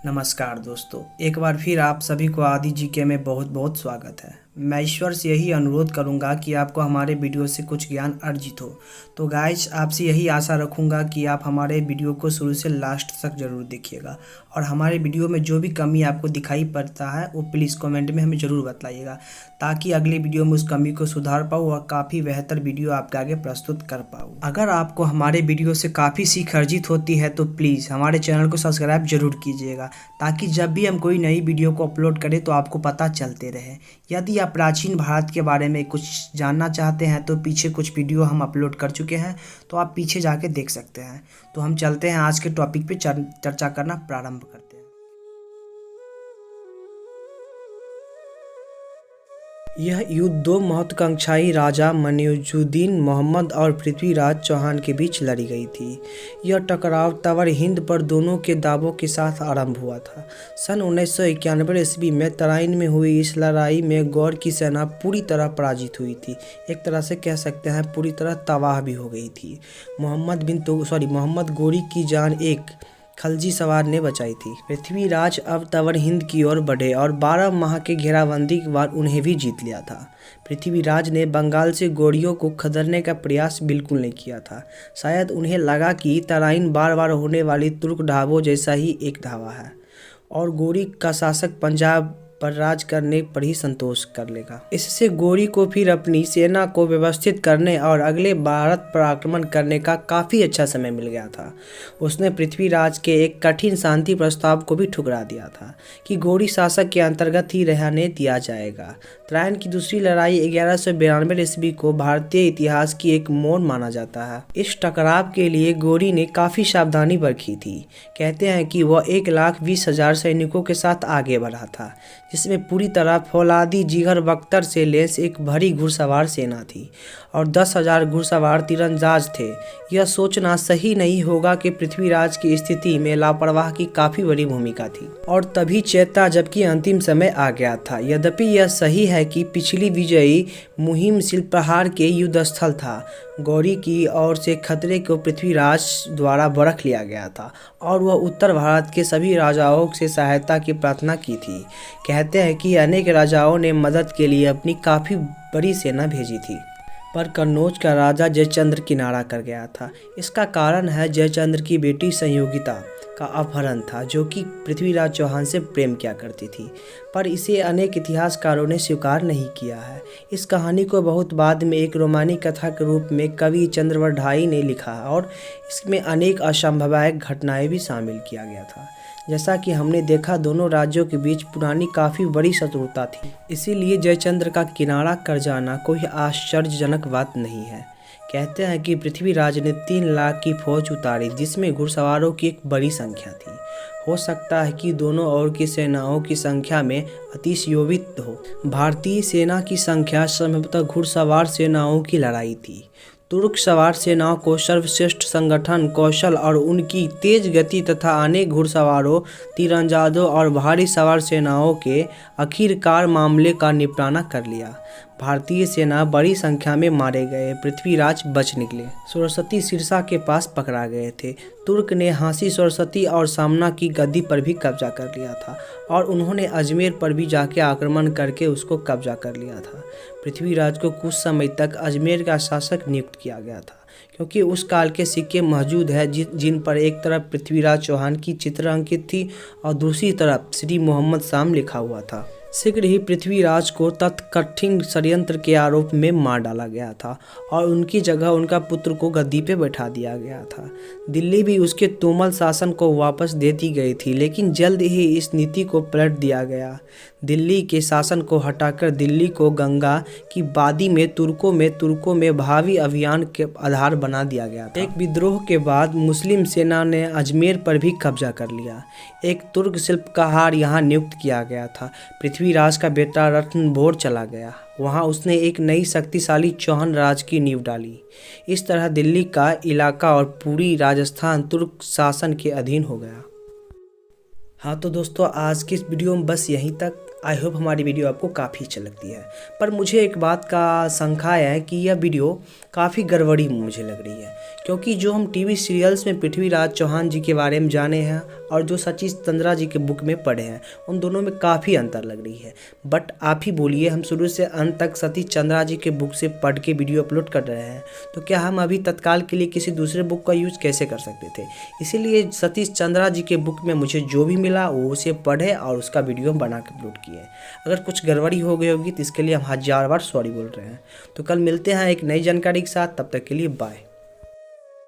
नमस्कार दोस्तों, एक बार फिर आप सभी को आदि जीके में बहुत बहुत स्वागत है। मैं ईश्वर से यही अनुरोध करूंगा कि आपको हमारे वीडियो से कुछ ज्ञान अर्जित हो। तो गाइज, आपसे यही आशा रखूंगा कि आप हमारे वीडियो को शुरू से लास्ट तक ज़रूर देखिएगा और हमारे वीडियो में जो भी कमी आपको दिखाई पड़ता है वो प्लीज़ कमेंट में हमें ज़रूर बताइएगा, ताकि अगली वीडियो में उस कमी को सुधार पाऊँ और काफ़ी बेहतर वीडियो आपके आगे प्रस्तुत कर पाऊँ। अगर आपको हमारे वीडियो से काफ़ी सीख अर्जित होती है तो प्लीज़ हमारे चैनल को सब्सक्राइब जरूर कीजिएगा, ताकि जब भी हम कोई नई वीडियो को अपलोड करें तो आपको पता चलते रहे। यदि आप प्राचीन भारत के बारे में कुछ जानना चाहते हैं तो पीछे कुछ वीडियो हम अपलोड कर चुके हैं, तो आप पीछे जाके देख सकते हैं। तो हम चलते हैं आज के टॉपिक पे चर्चा करना प्रारंभ करते हैं। यह युद्ध दो महत्वाकांक्षी राजा मन्यूजुद्दीन मोहम्मद और पृथ्वीराज चौहान के बीच लड़ी गई थी। यह टकराव तवर हिंद पर दोनों के दावों के साथ आरंभ हुआ था। सन 1991 ईस्वी में तराइन में हुई इस लड़ाई में गौर की सेना पूरी तरह पराजित हुई थी। एक तरह से कह सकते हैं पूरी तरह तबाह भी हो गई थी। मोहम्मद गोरी की जान एक खलजी सवार ने बचाई थी। पृथ्वीराज अब तवर हिंद की ओर बढ़े और 12 माह के घेराबंदी के बाद उन्हें भी जीत लिया था। पृथ्वीराज ने बंगाल से गोरियों को खदेड़ने का प्रयास बिल्कुल नहीं किया था। शायद उन्हें लगा कि तराइन बार बार होने वाली तुर्क ढाबों जैसा ही एक ढाबा है और गोरी का शासक पंजाब पर राज करने पर ही संतोष कर लेगा। इससे गोरी को फिर अपनी सेना को व्यवस्थित करने और अगले भारत पर आक्रमण करने का काफ़ी अच्छा समय मिल गया था। उसने पृथ्वीराज के एक कठिन शांति प्रस्ताव को भी ठुकरा दिया था कि गोरी शासक के अंतर्गत ही रहने दिया जाएगा। तराइन की दूसरी लड़ाई 1192 ईस्वी को भारतीय इतिहास की एक मोड़ माना जाता है। इस टकराव के लिए गोरी ने काफ़ी सावधानी बरती थी। कहते हैं कि वह 1,20,000 सैनिकों के साथ आगे बढ़ा था, जिसमें पूरी तरह फौलादी जिगर बख्तर से लैस एक भरी घुड़सवार सेना थी और 10,000 घुड़सवार तीरंदाज थे। यह सोचना सही नहीं होगा कि पृथ्वीराज की स्थिति में लापरवाह की काफ़ी बड़ी भूमिका थी और तभी चेता जबकि अंतिम समय आ गया था। यद्यपि यह सही है कि पिछली विजयी मुहिम शिल्पहार के युद्धस्थल था। गौरी की ओर से खतरे को पृथ्वीराज द्वारा परख लिया गया था और वह उत्तर भारत के सभी राजाओं से सहायता की प्रार्थना की थी। कहते हैं कि अनेक राजाओं ने मदद के लिए अपनी काफ़ी बड़ी सेना भेजी थी, पर कन्नौज का राजा जयचंद्र किनारा कर गया था। इसका कारण है जयचंद्र की बेटी संयोगिता का अपहरण था, जो कि पृथ्वीराज चौहान से प्रेम किया करती थी, पर इसे अनेक इतिहासकारों ने स्वीकार नहीं किया है। इस कहानी को बहुत बाद में एक रोमानी कथा के रूप में कवि चंद्रवरढाई ने लिखा और इसमें अनेक असंभवायक घटनाएं भी शामिल किया गया था। जैसा कि हमने देखा, दोनों राज्यों के बीच पुरानी काफ़ी बड़ी शत्रुता थी, इसीलिए जयचंद्र का किनारा कर जाना कोई आश्चर्यजनक बात नहीं है। कहते हैं कि पृथ्वीराज ने 3 लाख की फौज उतारी, जिसमें घुड़सवारों की एक बड़ी संख्या थी। हो सकता है कि दोनों ओर की सेनाओं की संख्या में अतिशयोक्ति हो। भारतीय सेना की संख्या संभवतः घुड़सवार सेनाओं की लड़ाई थी। तुर्क सवार सेनाओं को सर्वश्रेष्ठ संगठन, कौशल और उनकी तेज गति तथा अनेक घुड़सवारों, तीरंदाजों और भारी सवार सेनाओं के आखिरकार मामले का निपटारा कर लिया। भारतीय सेना बड़ी संख्या में मारे गए। पृथ्वीराज बच निकले। सरस्वती सिरसा के पास पकड़ा गए थे। तुर्क ने हाँसी, सरस्वती और सामना की गद्दी पर भी कब्जा कर लिया था और उन्होंने अजमेर पर भी जाके आक्रमण करके उसको कब्जा कर लिया था। पृथ्वीराज को कुछ समय तक अजमेर का शासक नियुक्त किया गया था, क्योंकि उस काल के सिक्के मौजूद हैं जिन पर एक तरफ पृथ्वीराज चौहान की चित्र अंकित थी और दूसरी तरफ श्री मोहम्मद शाम लिखा हुआ था। शीघ्र ही पृथ्वीराज को तत्कथित षड्यंत्र के आरोप में मार डाला गया था और उनकी जगह उनका पुत्र को गद्दी पे बैठा दिया गया था। दिल्ली भी उसके तोमल शासन को वापस दे दी गई थी, लेकिन जल्द ही इस नीति को पलट दिया गया। दिल्ली के शासन को हटाकर दिल्ली को गंगा की वादी में तुर्कों में भावी अभियान के आधार बना दिया गया था। एक विद्रोह के बाद मुस्लिम सेना ने अजमेर पर भी कब्जा कर लिया। एक तुर्क शिल्पकार यहाँ नियुक्त किया गया था। पृथ्वीराज का बेटा रणथंभौर चला गया। वहाँ उसने एक नई शक्तिशाली चौहान राज की नींव डाली। इस तरह दिल्ली का इलाका और पूरी राजस्थान तुर्क शासन के अधीन हो गया। हाँ तो दोस्तों, आज की इस वीडियो में बस यहीं तक। आई होप हमारी वीडियो आपको काफ़ी अच्छी लगती है। पर मुझे एक बात का शंका है कि यह वीडियो काफ़ी गड़बड़ी मुझे लग रही है, क्योंकि जो हम टीवी सीरियल्स में पृथ्वीराज चौहान जी के बारे में जाने हैं और जो सतीश चंद्रा जी के बुक में पढ़े हैं, उन दोनों में काफ़ी अंतर लग रही है। बट आप ही बोलिए, हम शुरू से अंत तक सतीश चंद्रा जी के बुक से पढ़ के वीडियो अपलोड कर रहे हैं, तो क्या हम अभी तत्काल के लिए किसी दूसरे बुक का यूज़ कैसे कर सकते थे? इसीलिए सतीश चंद्रा जी के बुक में मुझे जो भी मिला वो उसे पढ़े और उसका वीडियो बना के अपलोड किए। अगर कुछ गड़बड़ी हो गई होगी तो इसके लिए हम 1000 बार सॉरी बोल रहे हैं। तो कल मिलते हैं एक नई जानकारी के साथ, तब तक के लिए बाय।